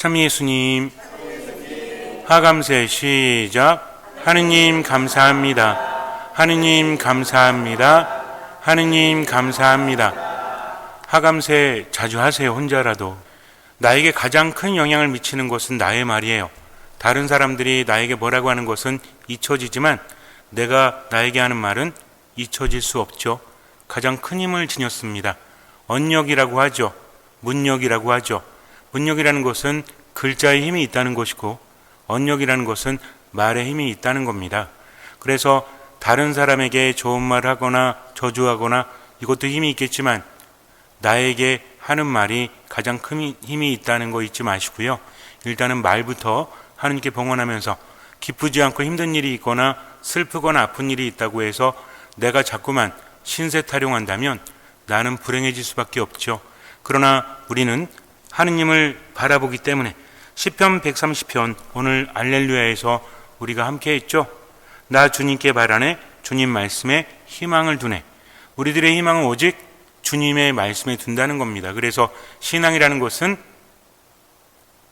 참 예수님. 하감세 시작. 하느님 감사합니다. 하느님 감사합니다. 하느님 감사합니다. 하감세 자주 하세요. 혼자라도. 나에게 가장 큰 영향을 미치는 것은 나의 말이에요. 다른 사람들이 나에게 뭐라고 하는 것은 잊혀지지만 내가 나에게 하는 말은 잊혀질 수 없죠. 가장 큰 힘을 지녔습니다. 언력이라고 하죠. 문력이라고 하죠. 문력이라는 것은 글자의 힘이 있다는 것이고 언력이라는 것은 말의 힘이 있다는 겁니다. 그래서 다른 사람에게 좋은 말을 하거나 저주하거나 이것도 힘이 있겠지만 나에게 하는 말이 가장 큰 힘이 있다는 거 잊지 마시고요. 일단은 말부터 하느님께 봉헌하면서 기쁘지 않고 힘든 일이 있거나 슬프거나 아픈 일이 있다고 해서 내가 자꾸만 신세 타령한다면 나는 불행해질 수밖에 없죠. 그러나 우리는 하느님을 바라보기 때문에 시편 130편 오늘 알렐루야에서 우리가 함께 했죠. 나 주님께 바라네 주님 말씀에 희망을 두네. 우리들의 희망은 오직 주님의 말씀에 둔다는 겁니다. 그래서 신앙이라는 것은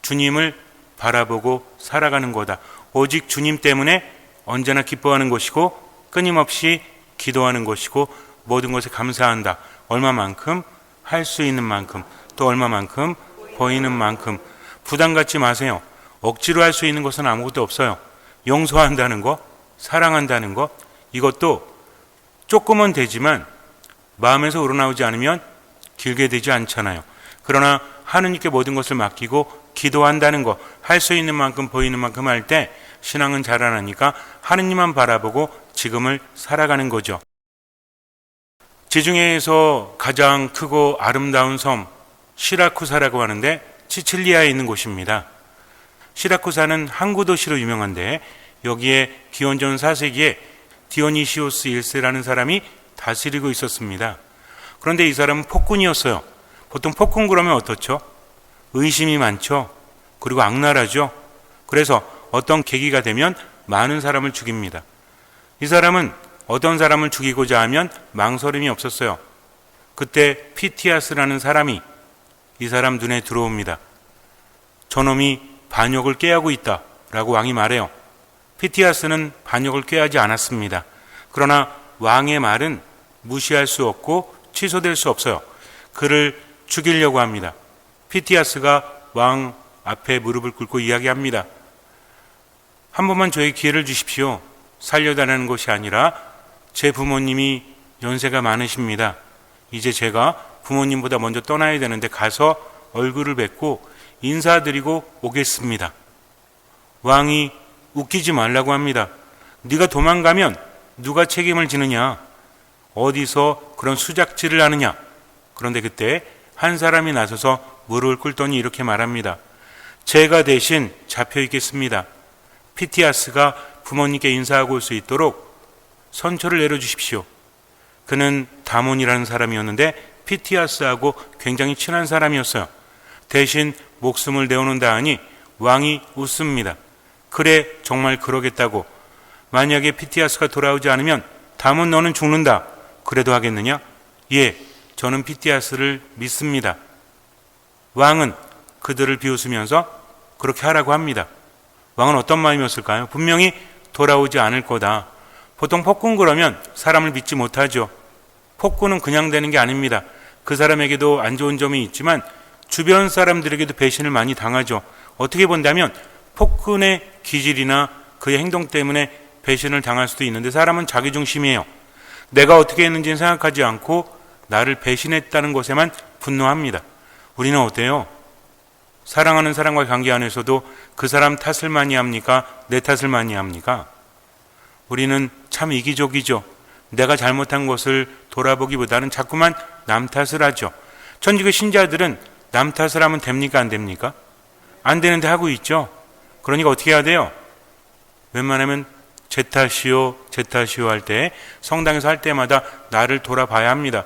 주님을 바라보고 살아가는 거다. 오직 주님 때문에 언제나 기뻐하는 것이고 끊임없이 기도하는 것이고 모든 것에 감사한다. 얼마만큼? 할 수 있는 만큼, 또 얼마만큼? 보이는 만큼. 부담 갖지 마세요. 억지로 할 수 있는 것은 아무것도 없어요. 용서한다는 것, 사랑한다는 것, 이것도 조금은 되지만 마음에서 우러나오지 않으면 길게 되지 않잖아요. 그러나 하느님께 모든 것을 맡기고 기도한다는 것, 할 수 있는 만큼 보이는 만큼 할 때 신앙은 자라나니까 하느님만 바라보고 지금을 살아가는 거죠. 지중해에서 가장 크고 아름다운 섬 시라쿠사라고 하는데 시칠리아에 있는 곳입니다. 시라쿠사는 항구 도시로 유명한데 여기에 기원전 4세기에 디오니시오스 1세라는 사람이 다스리고 있었습니다. 그런데 이 사람은 폭군이었어요. 보통 폭군 그러면 어떻죠? 의심이 많죠. 그리고 악랄하죠. 그래서 어떤 계기가 되면 많은 사람을 죽입니다. 이 사람은 어떤 사람을 죽이고자 하면 망설임이 없었어요. 그때 피티아스라는 사람이 이 사람 눈에 들어옵니다. 저놈이 반역을 꾀하고 있다 라고 왕이 말해요. 피티아스는 반역을 꾀하지 않았습니다. 그러나 왕의 말은 무시할 수 없고 취소될 수 없어요. 그를 죽이려고 합니다. 피티아스가 왕 앞에 무릎을 꿇고 이야기합니다. 한 번만 저에게 기회를 주십시오. 살려달라는 것이 아니라 제 부모님이 연세가 많으십니다. 이제 제가 부모님보다 먼저 떠나야 되는데 가서 얼굴을 뵙고 인사드리고 오겠습니다. 왕이 웃기지 말라고 합니다. 네가 도망가면 누가 책임을 지느냐? 어디서 그런 수작질을 하느냐? 그런데 그때 한 사람이 나서서 무릎을 꿇더니 이렇게 말합니다. 제가 대신 잡혀 있겠습니다. 피티아스가 부모님께 인사하고 올 수 있도록 선처를 내려주십시오. 그는 다몬이라는 사람이었는데 피티아스하고 굉장히 친한 사람이었어요. 대신 목숨을 내어놓는다 하니 왕이 웃습니다. 그래, 정말 그러겠다고. 만약에 피티아스가 돌아오지 않으면 다몬 너는 죽는다. 그래도 하겠느냐? 예, 저는 피티아스를 믿습니다. 왕은 그들을 비웃으면서 그렇게 하라고 합니다. 왕은 어떤 마음이었을까요? 분명히 돌아오지 않을 거다. 보통 폭군 그러면 사람을 믿지 못하죠. 폭군은 그냥 되는 게 아닙니다. 그 사람에게도 안 좋은 점이 있지만 주변 사람들에게도 배신을 많이 당하죠. 어떻게 본다면 폭군의 기질이나 그의 행동 때문에 배신을 당할 수도 있는데 사람은 자기중심이에요. 내가 어떻게 했는지는 생각하지 않고 나를 배신했다는 것에만 분노합니다. 우리는 어때요? 사랑하는 사람과의 관계 안에서도 그 사람 탓을 많이 합니까? 내 탓을 많이 합니까? 우리는 참 이기적이죠. 내가 잘못한 것을 돌아보기보다는 자꾸만 남 탓을 하죠. 천주교 신자들은 남 탓을 하면 됩니까? 안 됩니까? 안 되는데 하고 있죠. 그러니까 어떻게 해야 돼요? 웬만하면 제 탓이요 할 때 성당에서 할 때마다 나를 돌아봐야 합니다.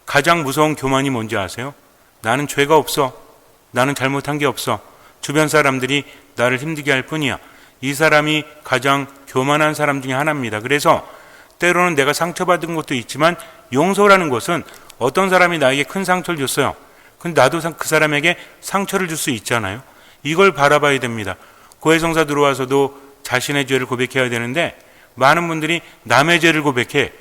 가장 무서운 교만이 뭔지 아세요? 나는 죄가 없어. 나는 잘못한 게 없어. 주변 사람들이 나를 힘들게 할 뿐이야. 이 사람이 가장 교만한 사람 중에 하나입니다. 그래서 때로는 내가 상처받은 것도 있지만 용서라는 것은 어떤 사람이 나에게 큰 상처를 줬어요. 근데 나도 그 사람에게 상처를 줄 수 있잖아요. 이걸 바라봐야 됩니다. 고해성사 들어와서도 자신의 죄를 고백해야 되는데 많은 분들이 남의 죄를 고백해.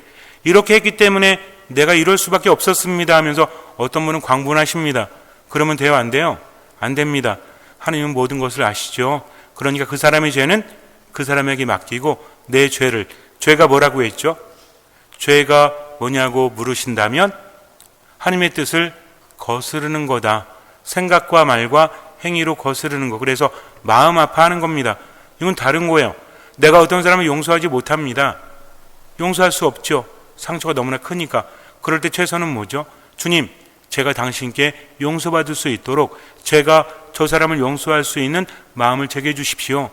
이렇게 했기 때문에 내가 이럴 수밖에 없었습니다 하면서 어떤 분은 광분하십니다. 그러면 돼요? 안 돼요? 안 됩니다. 하나님은 모든 것을 아시죠. 그러니까 그 사람의 죄는 그 사람에게 맡기고 내 죄를, 죄가 뭐라고 했죠? 죄가 뭐냐고 물으신다면 하나님의 뜻을 거스르는 거다. 생각과 말과 행위로 거스르는 거. 그래서 마음 아파하는 겁니다. 이건 다른 거예요. 내가 어떤 사람을 용서하지 못합니다. 용서할 수 없죠. 상처가 너무나 크니까. 그럴 때 최선은 뭐죠? 주님, 제가 당신께 용서받을 수 있도록 제가 저 사람을 용서할 수 있는 마음을 제게 주십시오.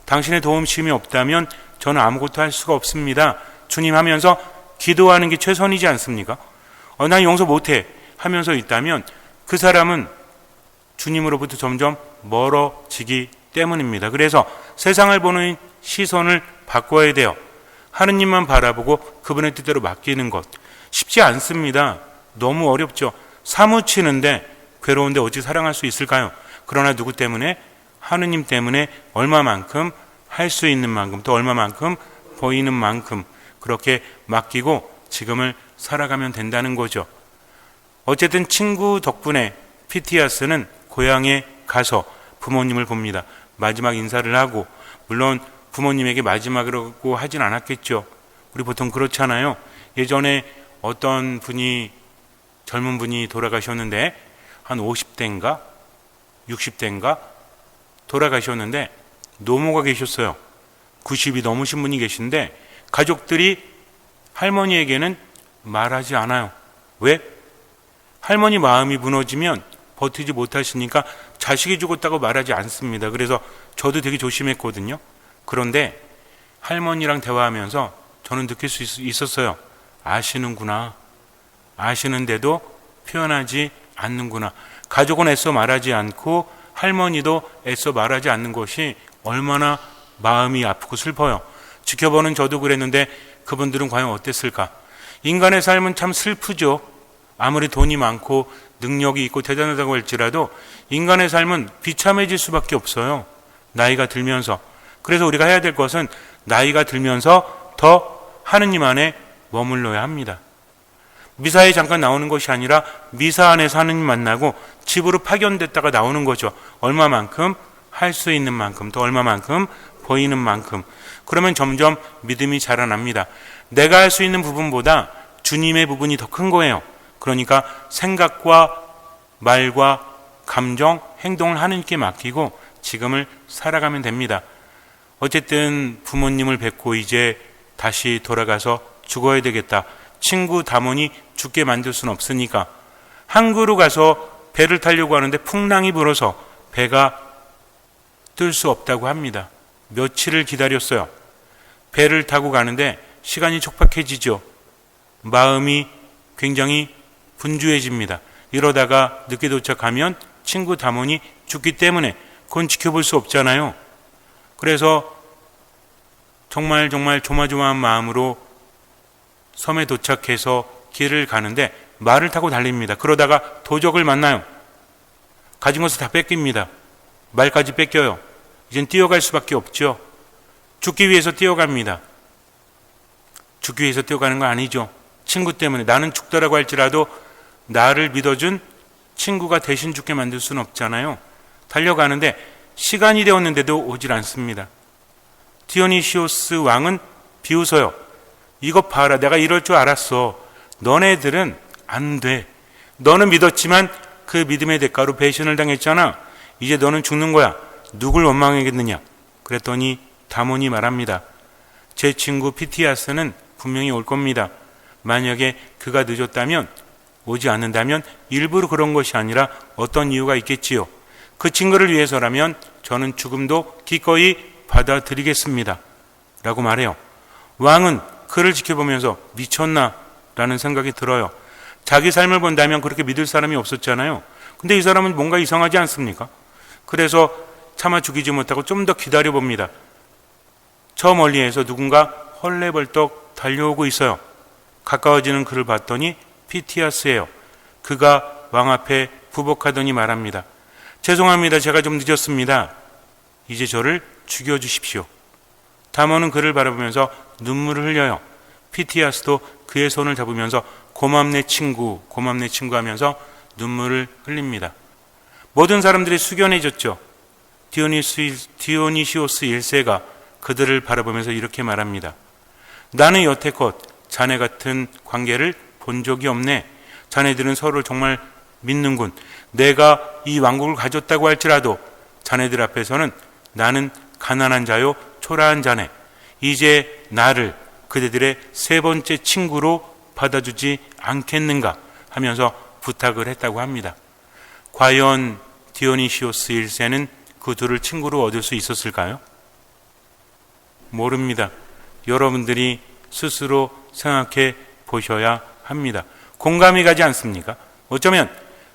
당신의 도움심이 없다면 저는 아무것도 할 수가 없습니다. 주님 하면서 기도하는 게 최선이지 않습니까? 난 용서 못해 하면서 있다면 그 사람은 주님으로부터 점점 멀어지기 때문입니다. 그래서 세상을 보는 시선을 바꿔야 돼요. 하느님만 바라보고 그분의 뜻대로 맡기는 것. 쉽지 않습니다. 너무 어렵죠. 사무치는데 괴로운데 어찌 사랑할 수 있을까요? 그러나 누구 때문에? 하느님 때문에 얼마만큼 할 수 있는 만큼 또 얼마만큼 보이는 만큼 그렇게 맡기고 지금을 살아가면 된다는 거죠. 어쨌든 친구 덕분에 피티아스는 고향에 가서 부모님을 봅니다. 마지막 인사를 하고, 물론 부모님에게 마지막이라고 하진 않았겠죠. 우리 보통 그렇잖아요. 예전에 어떤 분이, 젊은 분이 돌아가셨는데 한 50대인가 60대인가 돌아가셨는데 노모가 계셨어요. 90이 넘으신 분이 계신데 가족들이 할머니에게는 말하지 않아요. 왜? 할머니 마음이 무너지면 버티지 못하시니까 자식이 죽었다고 말하지 않습니다. 그래서 저도 되게 조심했거든요. 그런데 할머니랑 대화하면서 저는 느낄 수 있었어요. 아시는구나. 아시는데도 표현하지 않는구나. 가족은 애써 말하지 않고 할머니도 애써 말하지 않는 것이 얼마나 마음이 아프고 슬퍼요. 지켜보는 저도 그랬는데 그분들은 과연 어땠을까? 인간의 삶은 참 슬프죠. 아무리 돈이 많고 능력이 있고 대단하다고 할지라도 인간의 삶은 비참해질 수밖에 없어요. 나이가 들면서. 그래서 우리가 해야 될 것은 나이가 들면서 더 하느님 안에 머물러야 합니다. 미사에 잠깐 나오는 것이 아니라 미사 안에서 하느님 만나고 집으로 파견됐다가 나오는 거죠. 얼마만큼 할 수 있는 만큼 또 얼마만큼 보이는 만큼. 그러면 점점 믿음이 자라납니다. 내가 할 수 있는 부분보다 주님의 부분이 더 큰 거예요. 그러니까 생각과 말과 감정, 행동을 하느님께 맡기고 지금을 살아가면 됩니다. 어쨌든 부모님을 뵙고 이제 다시 돌아가서 죽어야 되겠다. 친구 다몬이 죽게 만들 수는 없으니까 항구로 가서 배를 타려고 하는데 풍랑이 불어서 배가 뜰 수 없다고 합니다. 며칠을 기다렸어요. 배를 타고 가는데 시간이 촉박해지죠. 마음이 굉장히 분주해집니다. 이러다가 늦게 도착하면 친구 다몬이 죽기 때문에 그건 지켜볼 수 없잖아요. 그래서 정말 조마조마한 마음으로 섬에 도착해서 길을 가는데 말을 타고 달립니다. 그러다가 도적을 만나요. 가진 것을 다 뺏깁니다. 말까지 뺏겨요. 이젠 뛰어갈 수밖에 없죠. 죽기 위해서 뛰어갑니다. 죽기 위해서 뛰어가는 거 아니죠. 친구 때문에. 나는 죽더라고 할지라도 나를 믿어준 친구가 대신 죽게 만들 수는 없잖아요. 달려가는데 시간이 되었는데도 오질 않습니다. 디오니시오스 왕은 비웃어요. 이것 봐라. 내가 이럴 줄 알았어. 너네들은 안 돼. 너는 믿었지만 그 믿음의 대가로 배신을 당했잖아. 이제 너는 죽는 거야. 누굴 원망하겠느냐. 그랬더니 다몬이 말합니다. 제 친구 피티아스는 분명히 올 겁니다. 만약에 그가 늦었다면, 오지 않는다면 일부러 그런 것이 아니라 어떤 이유가 있겠지요. 그 친구를 위해서라면 저는 죽음도 기꺼이 받아들이겠습니다. 라고 말해요. 왕은 그를 지켜보면서 미쳤나? 라는 생각이 들어요. 자기 삶을 본다면 그렇게 믿을 사람이 없었잖아요. 근데 이 사람은 뭔가 이상하지 않습니까? 그래서 차마 죽이지 못하고 좀 더 기다려봅니다. 저 멀리에서 누군가 헐레벌떡 달려오고 있어요. 가까워지는 그를 봤더니 피티아스예요. 그가 왕 앞에 부복하더니 말합니다. 죄송합니다. 제가 좀 늦었습니다. 이제 저를 죽여주십시오. 다모는 그를 바라보면서 눈물을 흘려요. 피티아스도 그의 손을 잡으면서 고맙네 친구, 고맙네 친구 하면서 눈물을 흘립니다. 모든 사람들이 숙연해졌죠. 디오니시오스 1세가 그들을 바라보면서 이렇게 말합니다. 나는 여태껏 자네 같은 관계를 본 적이 없네. 자네들은 서로를 정말 믿는군. 내가 이 왕국을 가졌다고 할지라도 자네들 앞에서는 나는 가난한 자요 초라한 자네. 이제 나를 그대들의 세 번째 친구로 받아주지 않겠는가 하면서 부탁을 했다고 합니다. 과연 디오니시오스 1세는 그 둘을 친구로 얻을 수 있었을까요? 모릅니다. 여러분들이 스스로 생각해 보셔야 합니다. 공감이 가지 않습니까? 어쩌면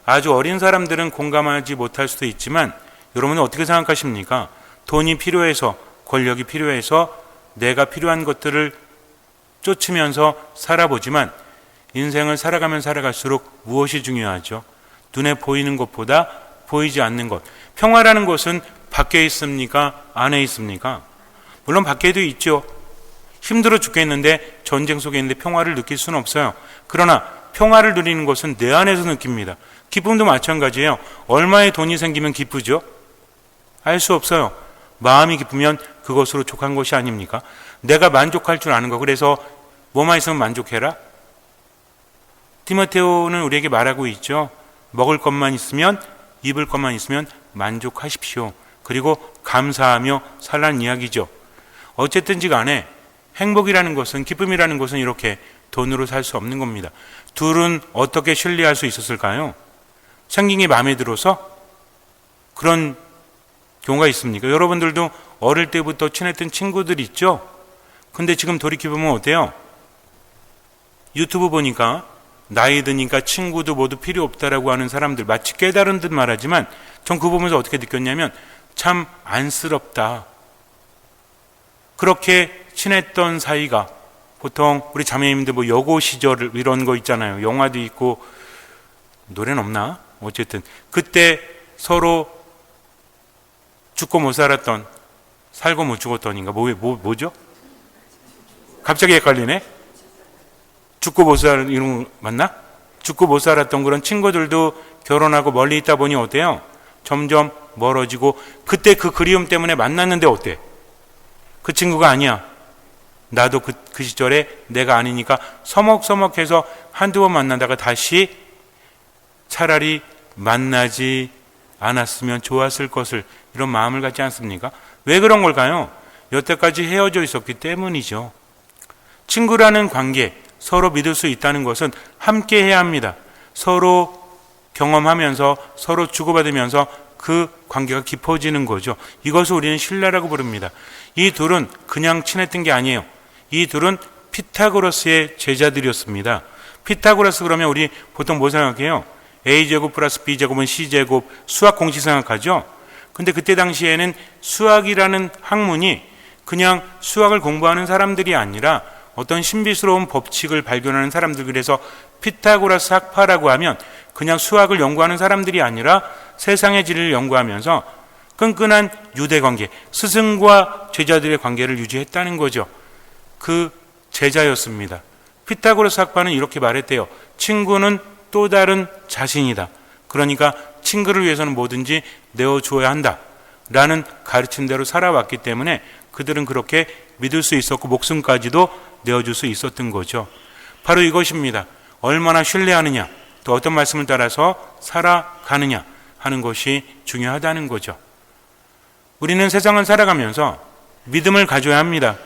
아주 어린 사람들은 공감하지 못할 수도 있지만 여러분은 어떻게 생각하십니까? 돈이 필요해서, 권력이 필요해서 내가 필요한 것들을 쫓으면서 살아보지만 인생을 살아가면 살아갈수록 무엇이 중요하죠? 눈에 보이는 것보다 보이지 않는 것. 평화라는 것은 밖에 있습니까? 안에 있습니까? 물론 밖에도 있죠. 힘들어 죽겠는데 전쟁 속에 있는데 평화를 느낄 수는 없어요. 그러나 평화를 누리는 것은 내 안에서 느낍니다. 기쁨도 마찬가지예요. 얼마의 돈이 생기면 기쁘죠? 알 수 없어요. 마음이 기쁘면 그것으로 족한 것이 아닙니까? 내가 만족할 줄 아는 거. 그래서 뭐만 있으면 만족해라. 디모데오는 우리에게 말하고 있죠. 먹을 것만 있으면, 입을 것만 있으면 만족하십시오. 그리고 감사하며 살라는 이야기죠. 어쨌든지 간에 행복이라는 것은, 기쁨이라는 것은 이렇게 돈으로 살 수 없는 겁니다. 둘은 어떻게 신뢰할 수 있었을까요? 생긴 게 마음에 들어서 그런 경우가 있습니까? 여러분들도 어릴 때부터 친했던 친구들 있죠? 근데 지금 돌이켜보면 어때요? 유튜브 보니까 나이 드니까 친구도 모두 필요 없다라고 하는 사람들, 마치 깨달은 듯 말하지만 전 그거 보면서 어떻게 느꼈냐면 참 안쓰럽다. 그렇게 친했던 사이가, 보통 우리 자매님들 뭐 여고 시절 이런 거 있잖아요. 영화도 있고 노래는 없나? 어쨌든 그때 서로 죽고 못 살았던, 살고 못 죽었던인가 뭐죠? 갑자기 헷갈리네. 죽고 못 살았던, 이런 거 맞나? 죽고 못 살았던 그런 친구들도 결혼하고 멀리 있다 보니 어때요? 점점 멀어지고, 그때 그 그리움 때문에 만났는데 어때? 그 친구가 아니야. 나도 그 시절에 내가 아니니까 서먹서먹해서 한두 번 만나다가 다시 차라리 만나지 않았으면 좋았을 것을, 이런 마음을 갖지 않습니까? 왜 그런 걸까요? 여태까지 헤어져 있었기 때문이죠. 친구라는 관계, 서로 믿을 수 있다는 것은 함께 해야 합니다. 서로 경험하면서, 서로 주고받으면서 그 관계가 깊어지는 거죠. 이것을 우리는 신뢰라고 부릅니다. 이 둘은 그냥 친했던 게 아니에요. 이 둘은 피타고라스의 제자들이었습니다. 피타고라스 그러면 우리 보통 뭐 생각해요? A제곱 플러스 B제곱은 C제곱, 수학 공식 생각하죠? 근데 그때 당시에는 수학이라는 학문이 그냥 수학을 공부하는 사람들이 아니라 어떤 신비스러운 법칙을 발견하는 사람들, 그래서 피타고라스 학파라고 하면 그냥 수학을 연구하는 사람들이 아니라 세상의 진리를 연구하면서 끈끈한 유대관계, 스승과 제자들의 관계를 유지했다는 거죠. 그 제자였습니다. 피타고라스 학파는 이렇게 말했대요. 친구는 또 다른 자신이다. 그러니까 친구를 위해서는 뭐든지 내어주어야 한다 라는 가르친 대로 살아왔기 때문에 그들은 그렇게 믿을 수 있었고 목숨까지도 내어줄 수 있었던 거죠. 바로 이것입니다. 얼마나 신뢰하느냐, 또 어떤 말씀을 따라서 살아가느냐 하는 것이 중요하다는 거죠. 우리는 세상을 살아가면서 믿음을 가져야 합니다.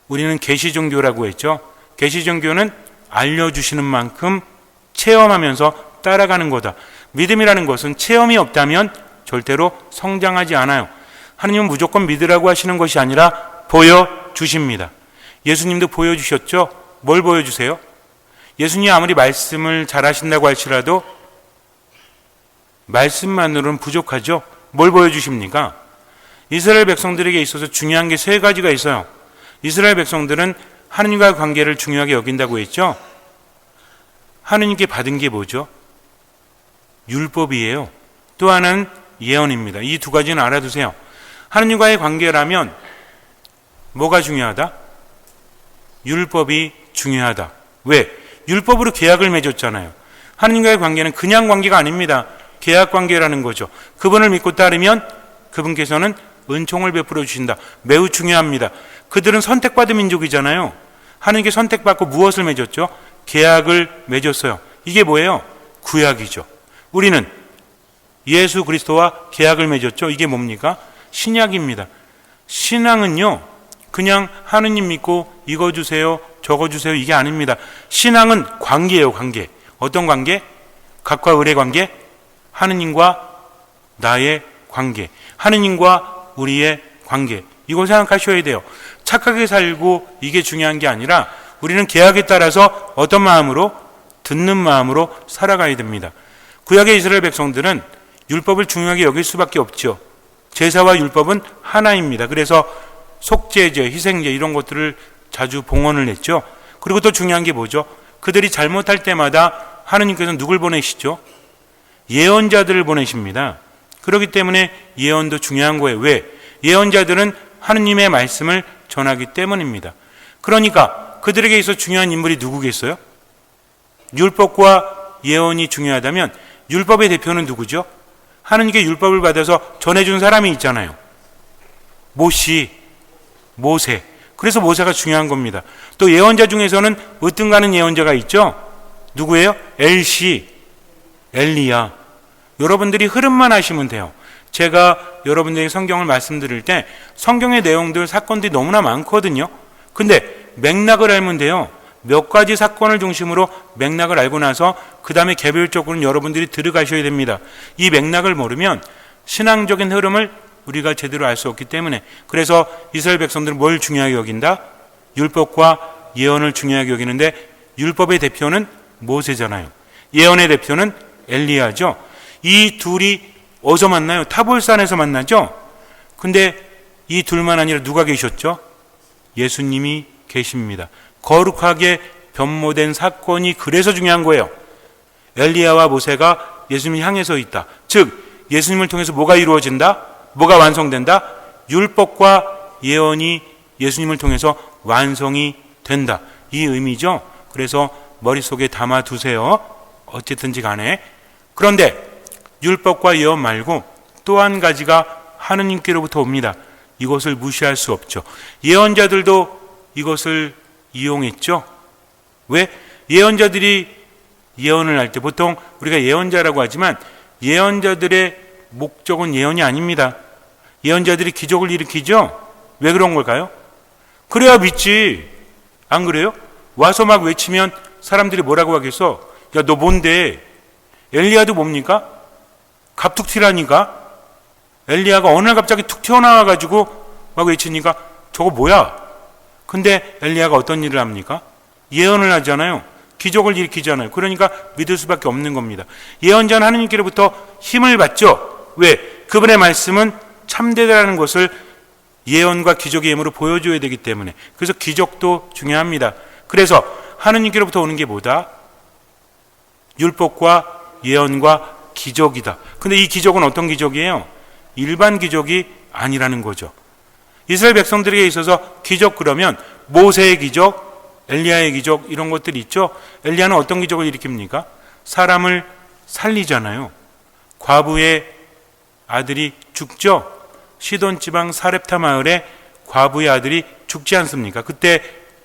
우리는 계시종교라고 했죠. 계시종교는 알려주시는 만큼 체험하면서 따라가는 거다. 믿음이라는 것은 체험이 없다면 절대로 성장하지 않아요. 하느님은 무조건 믿으라고 하시는 것이 아니라 보여주십니다. 예수님도 보여주셨죠? 뭘 보여주세요? 예수님이 아무리 말씀을 잘하신다고 할지라도 말씀만으로는 부족하죠? 뭘 보여주십니까? 이스라엘 백성들에게 있어서 중요한 게 세 가지가 있어요. 이스라엘 백성들은 하느님과의 관계를 중요하게 여긴다고 했죠? 하느님께 받은 게 뭐죠? 율법이에요. 또 하나는 예언입니다. 이 두 가지는 알아두세요. 하느님과의 관계라면 뭐가 중요하다? 율법이 중요하다. 왜? 율법으로 계약을 맺었잖아요. 하느님과의 관계는 그냥 관계가 아닙니다. 계약 관계라는 거죠. 그분을 믿고 따르면 그분께서는 은총을 베풀어 주신다. 매우 중요합니다. 그들은 선택받은 민족이잖아요. 하느님께 선택받고 무엇을 맺었죠? 계약을 맺었어요. 이게 뭐예요? 구약이죠. 우리는 예수 그리스도와 계약을 맺었죠. 이게 뭡니까? 신약입니다. 신앙은요, 그냥 하느님 믿고 이거 주세요, 저거 주세요, 이게 아닙니다. 신앙은 관계예요, 관계. 어떤 관계? 각과 을의 관계? 하느님과 나의 관계. 하느님과 우리의 관계. 이걸 생각하셔야 돼요. 착하게 살고 이게 중요한 게 아니라 우리는 계약에 따라서 어떤 마음으로? 듣는 마음으로 살아가야 됩니다. 구약의 이스라엘 백성들은 율법을 중요하게 여길 수밖에 없죠. 제사와 율법은 하나입니다. 그래서 속죄제, 희생제 이런 것들을 자주 봉헌을 했죠. 그리고 또 중요한 게 뭐죠? 그들이 잘못할 때마다 하느님께서는 누굴 보내시죠? 예언자들을 보내십니다. 그렇기 때문에 예언도 중요한 거예요. 왜? 예언자들은 하느님의 말씀을 전하기 때문입니다. 그러니까 그들에게 있어 중요한 인물이 누구겠어요? 율법과 예언이 중요하다면 율법의 대표는 누구죠? 하느님께 율법을 받아서 전해준 사람이 있잖아요. 모세. 그래서 모세가 중요한 겁니다. 또 예언자 중에서는 으뜸가는 예언자가 있죠. 누구예요? 엘리야. 여러분들이 흐름만 하시면 돼요. 제가 여러분들에게 성경을 말씀드릴 때 성경의 내용들, 사건들이 너무나 많거든요. 근데 맥락을 알면 돼요. 몇 가지 사건을 중심으로 맥락을 알고 나서 그 다음에 개별적으로는 여러분들이 들어가셔야 됩니다. 이 맥락을 모르면 신앙적인 흐름을 우리가 제대로 알 수 없기 때문에, 그래서 이스라엘 백성들은 뭘 중요하게 여긴다? 율법과 예언을 중요하게 여기는데 율법의 대표는 모세잖아요. 예언의 대표는 엘리야죠. 이 둘이 어디서 만나요? 타볼산에서 만나죠. 근데 이 둘만 아니라 누가 계셨죠? 예수님이 계십니다. 거룩하게 변모된 사건이 그래서 중요한 거예요. 엘리야와 모세가 예수님을 향해 서 있다. 즉 예수님을 통해서 뭐가 이루어진다? 뭐가 완성된다? 율법과 예언이 예수님을 통해서 완성이 된다. 이 의미죠. 그래서 머릿속에 담아두세요. 어쨌든지 간에. 그런데 율법과 예언 말고 또 한 가지가 하느님께로부터 옵니다. 이것을 무시할 수 없죠. 예언자들도 이것을 이용했죠. 왜? 예언자들이 예언을 할 때 보통 우리가 예언자라고 하지만 예언자들의 목적은 예언이 아닙니다. 예언자들이 기적을 일으키죠. 왜 그런 걸까요? 그래야 믿지. 안 그래요? 와서 막 외치면 사람들이 뭐라고 하겠어? 야, 너 뭔데? 엘리야도 뭡니까? 갑툭 튀라니까. 엘리야가 어느 날 갑자기 툭 튀어나와가지고 막 외치니까 저거 뭐야? 근데 엘리야가 어떤 일을 합니까? 예언을 하잖아요. 기적을 일으키잖아요. 그러니까 믿을 수밖에 없는 겁니다. 예언자는 하느님께로부터 힘을 받죠. 왜? 그분의 말씀은 참되다라는 것을 예언과 기적의 힘으로 보여줘야 되기 때문에. 그래서 기적도 중요합니다. 그래서 하느님께로부터 오는 게 뭐다? 율법과 예언과 기적이다. 근데 이 기적은 어떤 기적이에요? 일반 기적이 아니라는 거죠. 이스라엘 백성들에게 있어서 기적 그러면 모세의 기적, 엘리야의 기적 이런 것들이 있죠. 엘리야는 어떤 기적을 일으킵니까? 사람을 살리잖아요. 과부의 아들이 죽죠. 시돈 지방 사렙타 마을에 과부의 아들이 죽지 않습니까? 그때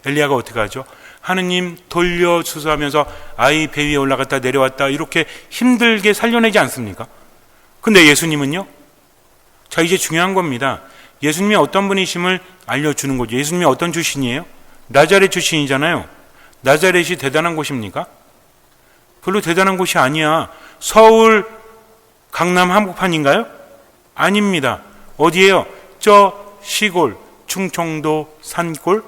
엘리야가 어떻게 하죠? 하느님 돌려주소하면서 아이 배 위에 올라갔다 내려왔다 이렇게 힘들게 살려내지 않습니까? 근데 예수님은요? 자, 이제 중요한 겁니다. 예수님이 어떤 분이심을 알려주는 거죠. 예수님이 어떤 출신이에요? 나자렛 출신이잖아요. 나자렛이 대단한 곳입니까? 별로 대단한 곳이 아니야. 서울 강남 한복판인가요? 아닙니다. 어디예요? 저 시골 충청도 산골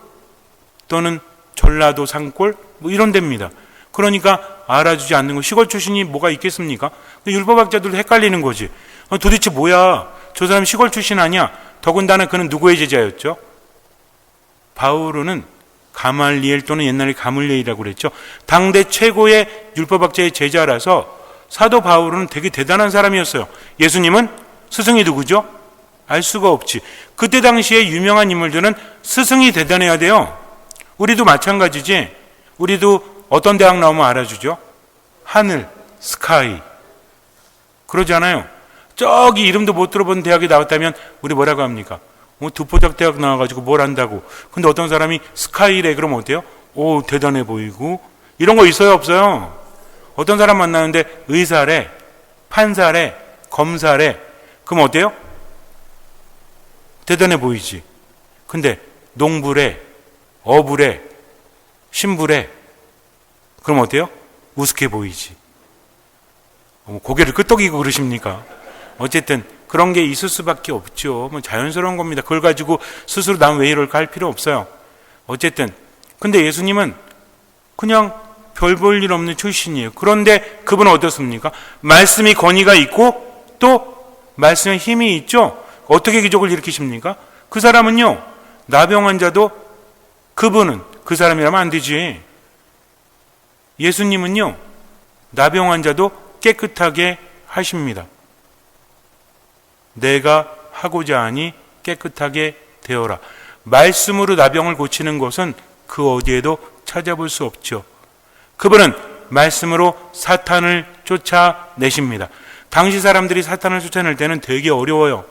또는 전라도 산골 뭐 이런 데입니다. 그러니까 알아주지 않는 거. 시골 출신이 뭐가 있겠습니까? 율법학자들도 헷갈리는 거지. 도대체 뭐야? 저 사람 시골 출신 아니야? 더군다나 그는 누구의 제자였죠? 바오로는 가말리엘 또는 옛날에 가물레이라고 그랬죠. 당대 최고의 율법학자의 제자라서 사도 바울은 되게 대단한 사람이었어요. 예수님은 스승이 누구죠? 알 수가 없지. 그때 당시에 유명한 인물들은 스승이 대단해야 돼요. 우리도 마찬가지지. 우리도 어떤 대학 나오면 알아주죠? 하늘, 스카이. 그러잖아요. 저기 이름도 못 들어본 대학에 나왔다면 우리 뭐라고 합니까? 두포작 대학 나와가지고 뭘 안다고. 근데 어떤 사람이 스카이래 그러면 어때요? 오, 대단해 보이고. 이런 거 있어요, 없어요? 어떤 사람 만나는데 의사래, 판사래, 검사래. 그럼 어때요? 대단해 보이지. 근데 농부래, 어부래, 신부래. 그럼 어때요? 우습게 보이지. 고개를 끄덕이고 그러십니까? 어쨌든 그런 게 있을 수밖에 없죠. 뭐 자연스러운 겁니다. 그걸 가지고 스스로 난 왜 이럴까 할 필요 없어요. 어쨌든 근데 예수님은 그냥 별 볼 일 없는 출신이에요. 그런데 그분은 어떻습니까? 말씀이 권위가 있고 또 말씀에 힘이 있죠. 어떻게 기적을 일으키십니까? 그 사람은요, 나병 환자도 그분은 그 사람이라면 안 되지. 예수님은요, 나병 환자도 깨끗하게 하십니다. 내가 하고자 하니 깨끗하게 되어라. 말씀으로 나병을 고치는 것은 그 어디에도 찾아볼 수 없죠. 그분은 말씀으로 사탄을 쫓아내십니다. 당시 사람들이 사탄을 쫓아낼 때는 되게 어려워요.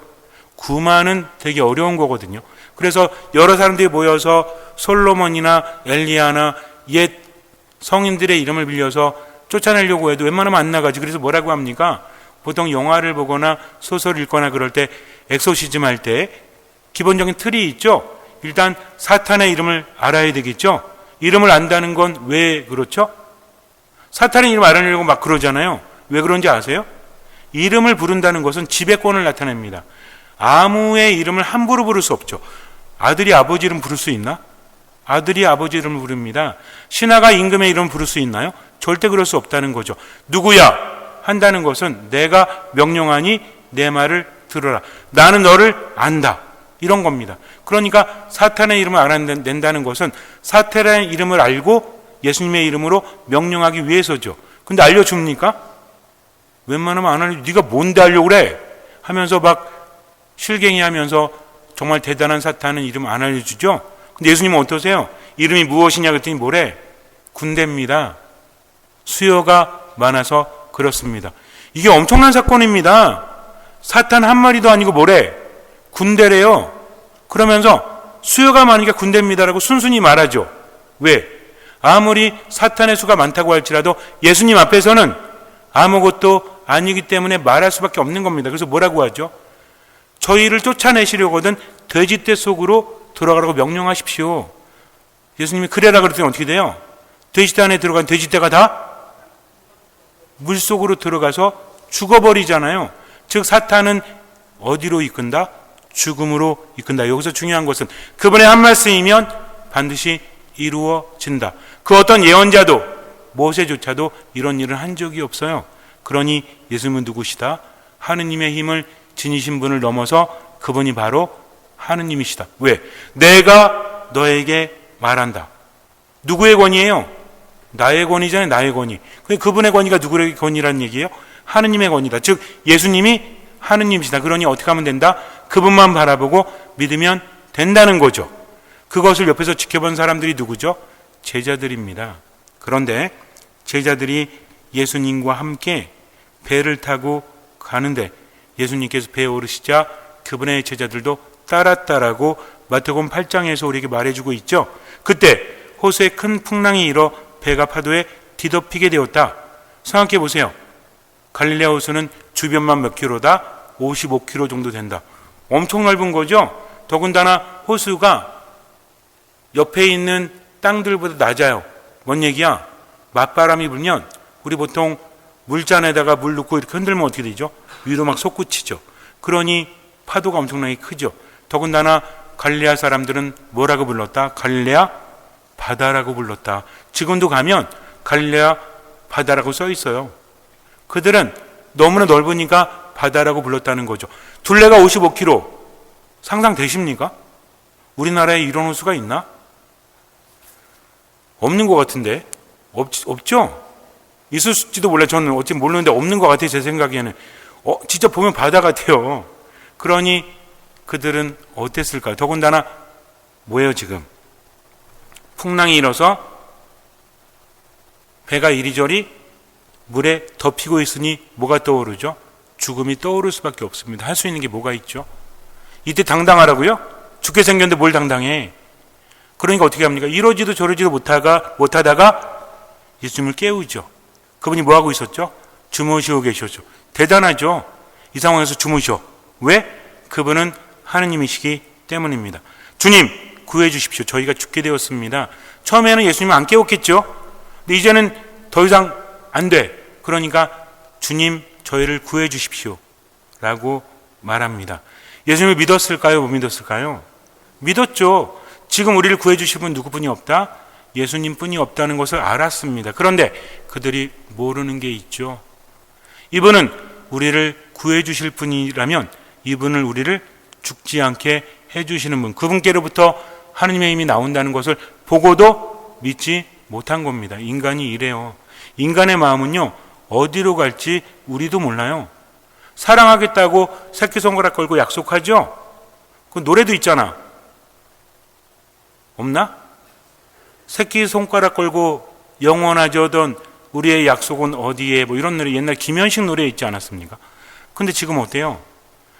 구마는 되게 어려운 거거든요. 그래서 여러 사람들이 모여서 솔로몬이나 엘리야나 옛 성인들의 이름을 빌려서 쫓아내려고 해도 웬만하면 안 나가지. 그래서 뭐라고 합니까? 보통 영화를 보거나 소설을 읽거나 그럴 때 엑소시즘 할 때 기본적인 틀이 있죠. 일단 사탄의 이름을 알아야 되겠죠. 이름을 안다는 건 왜 그렇죠? 사탄의 이름을 알아내려고 막 그러잖아요. 왜 그런지 아세요? 이름을 부른다는 것은 지배권을 나타냅니다. 아무의 이름을 함부로 부를 수 없죠. 아들이 아버지 이름 부를 수 있나? 아들이 아버지 이름을 부릅니다. 신하가 임금의 이름을 부를 수 있나요? 절대 그럴 수 없다는 거죠. 누구야? 한다는 것은 내가 명령하니 내 말을 들어라. 나는 너를 안다. 이런 겁니다. 그러니까 사탄의 이름을 알아낸다는 것은 사탄의 이름을 알고 예수님의 이름으로 명령하기 위해서죠. 근데 알려줍니까? 웬만하면 안 알려. 네가 뭔데 하려고 그래? 하면서 막 실갱이 하면서 정말 대단한 사탄은 이름 안 알려주죠. 근데 예수님은 어떠세요? 이름이 무엇이냐 그랬더니 뭐래? 군대입니다. 수요가 많아서 그렇습니다. 이게 엄청난 사건입니다. 사탄 한 마리도 아니고 뭐래? 군대래요. 그러면서 수요가 많으니까 군대입니다라고 순순히 말하죠. 왜? 아무리 사탄의 수가 많다고 할지라도 예수님 앞에서는 아무것도 아니기 때문에 말할 수밖에 없는 겁니다. 그래서 뭐라고 하죠? 저희를 쫓아내시려거든 돼지떼 속으로 들어가라고 명령하십시오. 예수님이 그래라 그랬더니 어떻게 돼요? 돼지떼 안에 들어간 돼지떼가 다 물속으로 들어가서 죽어버리잖아요. 즉 사탄은 어디로 이끈다? 죽음으로 이끈다. 여기서 중요한 것은 그분의 한 말씀이면 반드시 이루어진다. 그 어떤 예언자도 모세조차도 이런 일을 한 적이 없어요. 그러니 예수님은 누구시다? 하느님의 힘을 지니신 분을 넘어서 그분이 바로 하느님이시다. 왜? 내가 너에게 말한다. 누구의 권위예요? 나의 권위잖아요. 나의 권위. 그분의 권위가 누구의 권위라는 얘기예요? 하느님의 권위다. 즉 예수님이 하느님이시다. 그러니 어떻게 하면 된다? 그분만 바라보고 믿으면 된다는 거죠. 그것을 옆에서 지켜본 사람들이 누구죠? 제자들입니다. 그런데 제자들이 예수님과 함께 배를 타고 가는데 예수님께서 배에 오르시자 그분의 제자들도 따랐다라고 마태복음 8장에서 우리에게 말해주고 있죠. 그때 호수에 큰 풍랑이 일어 배가 파도에 뒤덮이게 되었다. 생각해 보세요. 갈릴레아 호수는 주변만 몇 킬로다? 55km 정도 된다. 엄청 넓은 거죠. 더군다나 호수가 옆에 있는 땅들보다 낮아요. 뭔 얘기야? 맞바람이 불면 우리 보통 물잔에다가 물 넣고 이렇게 흔들면 어떻게 되죠? 위로 막 솟구치죠. 그러니 파도가 엄청나게 크죠. 더군다나 갈릴레아 사람들은 뭐라고 불렀다? 갈릴레아 바다라고 불렀다. 지금도 가면 갈릴레아 바다라고 써 있어요. 그들은 너무나 넓으니까 바다라고 불렀다는 거죠. 둘레가 55km. 상상되십니까? 우리나라에 이런 호수가 있나? 없는 것 같은데. 없죠? 있을지도 몰라요. 저는 어찌 모르는데 없는 것 같아요. 제 생각에는. 진짜 보면 바다 같아요. 그러니 그들은 어땠을까요? 더군다나 뭐예요 지금? 풍랑이 일어서 배가 이리저리 물에 덮이고 있으니 뭐가 떠오르죠? 죽음이 떠오를 수밖에 없습니다. 할 수 있는 게 뭐가 있죠? 이때 당당하라고요? 죽게 생겼는데 뭘 당당해? 그러니까 어떻게 합니까? 이러지도 저러지도 못하다가 예수님을 깨우죠. 그분이 뭐하고 있었죠? 주무시고 계셨죠. 대단하죠? 이 상황에서 주무셔. 왜? 그분은 하느님이시기 때문입니다. 주님 구해 주십시오. 저희가 죽게 되었습니다. 처음에는 예수님은 안 깨웠겠죠? 근데 이제는 더 이상 안 돼. 그러니까 주님 저희를 구해 주십시오 라고 말합니다. 예수님을 믿었을까요? 못 믿었을까요? 믿었죠. 지금 우리를 구해 주실 분 누구뿐이 없다? 예수님뿐이 없다는 것을 알았습니다. 그런데 그들이 모르는 게 있죠. 이분은 우리를 구해 주실 분이라면 이분을 우리를 죽지 않게 해주시는 분, 그분께로부터 하느님의 힘이 나온다는 것을 보고도 믿지 못한 겁니다. 인간이 이래요. 인간의 마음은요, 어디로 갈지 우리도 몰라요. 사랑하겠다고 새끼손가락 걸고 약속하죠? 그 노래도 있잖아. 없나? 새끼손가락 걸고 영원하저던 우리의 약속은 어디에, 뭐 이런 노래, 옛날 김현식 노래 있지 않았습니까? 근데 지금 어때요?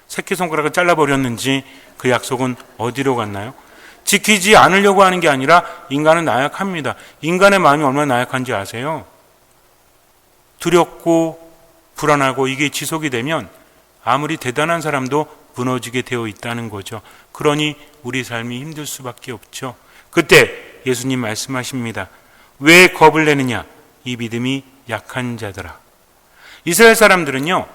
새끼손가락을 잘라버렸는지 그 약속은 어디로 갔나요? 지키지 않으려고 하는 게 아니라 인간은 나약합니다. 인간의 마음이 얼마나 나약한지 아세요? 두렵고 불안하고 이게 지속이 되면 아무리 대단한 사람도 무너지게 되어 있다는 거죠. 그러니 우리 삶이 힘들 수밖에 없죠. 그때 예수님 말씀하십니다. 왜 겁을 내느냐? 이 믿음이 약한 자들아. 이스라엘 사람들은요,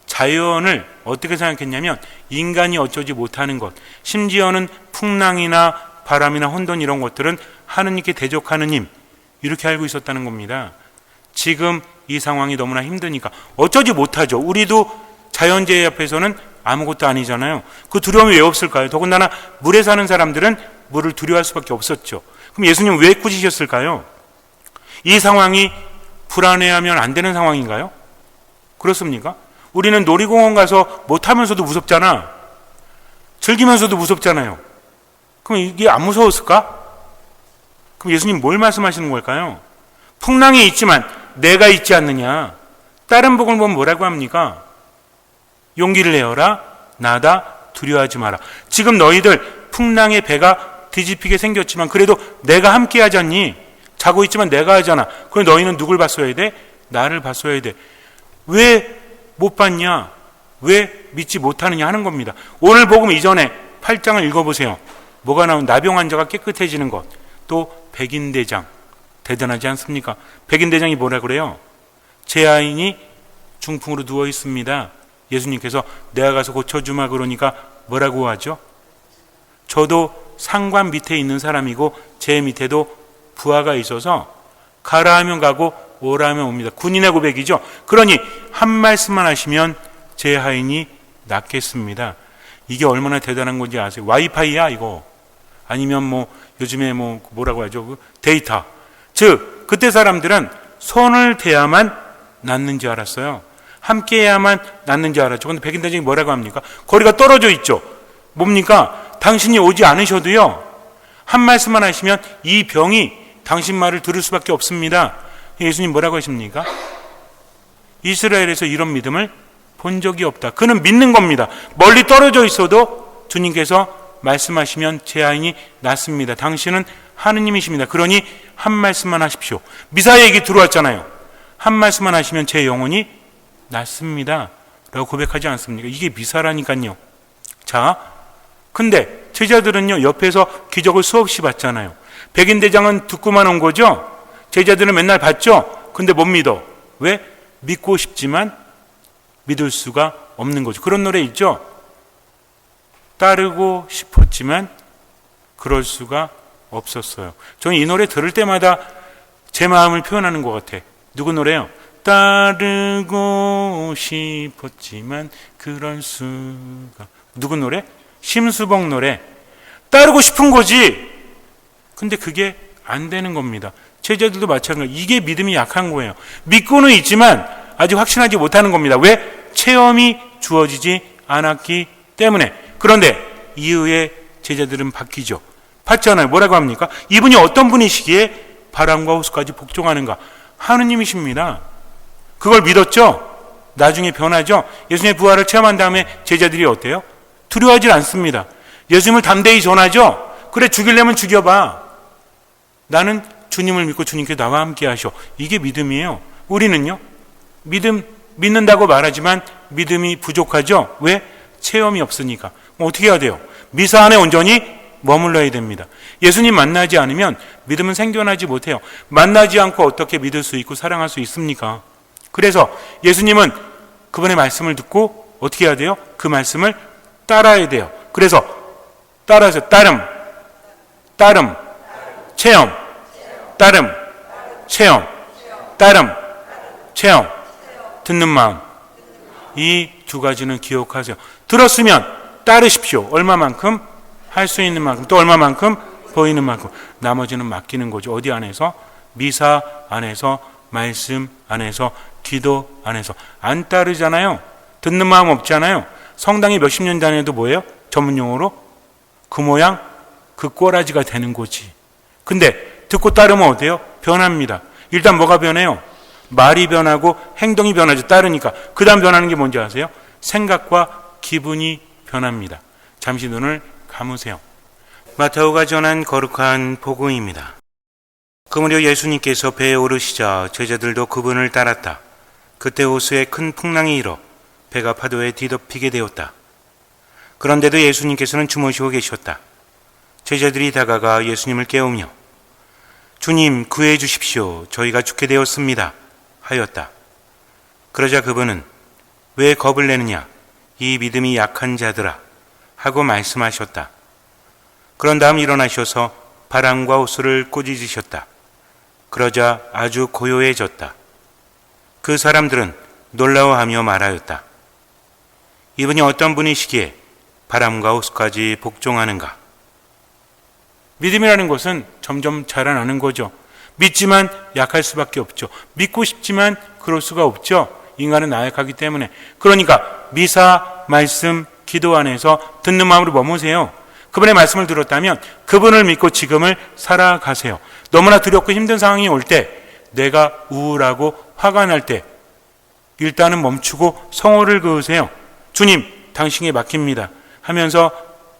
자연을 어떻게 생각했냐면 인간이 어쩌지 못하는 것, 심지어는 풍랑이나 바람이나 혼돈 이런 것들은 하느님께 대적하는 힘, 이렇게 알고 있었다는 겁니다. 지금 이 상황이 너무나 힘드니까 어쩌지 못하죠. 우리도 자연재해 앞에서는 아무것도 아니잖아요. 그 두려움이 왜 없을까요? 더군다나 물에 사는 사람들은 물을 두려워할 수밖에 없었죠. 그럼 예수님 왜 꾸짖으셨을까요? 이 상황이 불안해하면 안 되는 상황인가요? 그렇습니까? 우리는 놀이공원 가서 뭐 타면서도 무섭잖아. 즐기면서도 무섭잖아요. 그럼 이게 안 무서웠을까? 그럼 예수님 뭘 말씀하시는 걸까요? 풍랑이 있지만 내가 있지 않느냐. 다른 복을 보면 뭐라고 합니까? 용기를 내어라. 나다. 두려워하지 마라. 지금 너희들 풍랑에 배가 뒤집히게 생겼지만 그래도 내가 함께 하지 않니? 자고 있지만 내가 하잖아. 그럼 너희는 누굴 봤어야 돼? 나를 봤어야 돼. 왜 못 봤냐? 왜 믿지 못하느냐 하는 겁니다. 오늘 복음 이전에 8장을 읽어보세요. 뭐가 나온? 나병 환자가 깨끗해지는 것. 또 백인대장. 대단하지 않습니까? 백인대장이 뭐라 그래요? 제 아인이 중풍으로 누워 있습니다. 예수님께서 내가 가서 고쳐주마 그러니까 뭐라고 하죠? 저도 상관 밑에 있는 사람이고 제 밑에도 부하가 있어서 가라 하면 가고 오라 하면 옵니다. 군인의 고백이죠. 그러니 한 말씀만 하시면 제 하인이 낫겠습니다. 이게 얼마나 대단한 건지 아세요? 와이파이야 이거. 아니면 뭐 요즘에 뭐라고 하죠? 데이터. 즉 그때 사람들은 손을 대야만 낫는 줄 알았어요. 함께 해야만 낫는 줄 알았죠. 근데 백인대장이 뭐라고 합니까? 거리가 떨어져 있죠. 뭡니까? 당신이 오지 않으셔도요, 한 말씀만 하시면 이 병이 당신 말을 들을 수밖에 없습니다. 예수님 뭐라고 하십니까? 이스라엘에서 이런 믿음을 본 적이 없다. 그는 믿는 겁니다. 멀리 떨어져 있어도 주님께서 말씀하시면 제 아인이 낫습니다. 당신은 하느님이십니다. 그러니 한 말씀만 하십시오. 미사 얘기 들어왔잖아요. 한 말씀만 하시면 제 영혼이 낫습니다 라고 고백하지 않습니까? 이게 미사라니까요. 자, 근데 제자들은요, 옆에서 기적을 수없이 봤잖아요. 백인대장은 듣고만 온 거죠. 제자들은 맨날 봤죠. 근데 못 믿어. 왜? 믿고 싶지만 믿을 수가 없는 거죠. 그런 노래 있죠. 따르고 싶었지만 그럴 수가 없었어요. 저는 이 노래 들을 때마다 제 마음을 표현하는 것 같아. 누구 노래요? 따르고 싶었지만 그럴 수가. 누구 노래? 심수봉 노래. 따르고 싶은 거지. 근데 그게 안 되는 겁니다. 제자들도 마찬가지. 이게 믿음이 약한 거예요. 믿고는 있지만 아직 확신하지 못하는 겁니다. 왜? 체험이 주어지지 않았기 때문에. 그런데 이후에 제자들은 바뀌죠. 봤잖아요. 뭐라고 합니까? 이분이 어떤 분이시기에 바람과 호수까지 복종하는가? 하느님이십니다. 그걸 믿었죠? 나중에 변하죠? 예수님의 부활을 체험한 다음에 제자들이 어때요? 두려워하지 않습니다. 예수님을 담대히 전하죠? 그래, 죽이려면 죽여봐. 나는 주님을 믿고 주님께 나와 함께 하셔. 이게 믿음이에요. 우리는요, 믿는다고 말하지만 믿음이 부족하죠? 왜? 체험이 없으니까. 어떻게 해야 돼요? 미사 안에 온전히 머물러야 됩니다. 예수님 만나지 않으면 믿음은 생겨나지 못해요. 만나지 않고 어떻게 믿을 수 있고 사랑할 수 있습니까? 그래서 예수님은 그분의 말씀을 듣고 어떻게 해야 돼요? 그 말씀을 따라야 돼요. 그래서 따라서 따름, 체험, 따름, 체험, 따름, 체험, 듣는 마음. 이 두 가지는 기억하세요. 들었으면 따르십시오. 얼마만큼? 할 수 있는 만큼. 또 얼마만큼? 보이는 만큼. 나머지는 맡기는 거죠. 어디 안에서? 미사 안에서, 말씀 안에서, 기도 안에서. 안 따르잖아요. 듣는 마음 없잖아요. 성당이 몇십 년 다녀도 뭐예요? 전문용어로? 그 모양, 그 꼬라지가 되는 거지. 근데 듣고 따르면 어때요? 변합니다. 일단 뭐가 변해요? 말이 변하고 행동이 변하죠. 따르니까. 그 다음 변하는 게 뭔지 아세요? 생각과 기분이 변합니다. 잠시 눈을 감으세요. 마태오가 전한 거룩한 복음입니다. 그 무렵 예수님께서 배에 오르시자 제자들도 그분을 따랐다. 그때 호수에 큰 풍랑이 일어 배가 파도에 뒤덮이게 되었다. 그런데도 예수님께서는 주무시고 계셨다. 제자들이 다가가 예수님을 깨우며 주님, 구해 주십시오. 저희가 죽게 되었습니다. 하였다. 그러자 그분은 왜 겁을 내느냐? 이 믿음이 약한 자들아. 하고 말씀하셨다. 그런 다음 일어나셔서 바람과 호수를 꾸짖으셨다. 그러자 아주 고요해졌다. 그 사람들은 놀라워하며 말하였다. 이분이 어떤 분이시기에 바람과 호수까지 복종하는가? 믿음이라는 것은 점점 자라나는 거죠. 믿지만 약할 수밖에 없죠. 믿고 싶지만 그럴 수가 없죠. 인간은 나약하기 때문에. 그러니까 미사, 말씀, 기도 안에서 듣는 마음으로 머무세요. 그분의 말씀을 들었다면 그분을 믿고 지금을 살아가세요. 너무나 두렵고 힘든 상황이 올 때, 내가 우울하고 화가 날 때 일단은 멈추고 성호를 그으세요. 주님, 당신에게 맡깁니다 하면서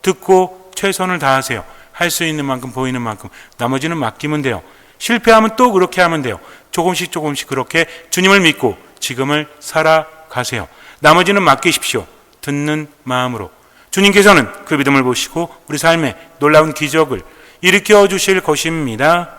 듣고 최선을 다하세요. 할 수 있는 만큼, 보이는 만큼. 나머지는 맡기면 돼요. 실패하면 또 그렇게 하면 돼요. 조금씩 그렇게 주님을 믿고 지금을 살아가세요. 나머지는 맡기십시오. 듣는 마음으로. 주님께서는 그 믿음을 보시고 우리 삶에 놀라운 기적을 일으켜 주실 것입니다.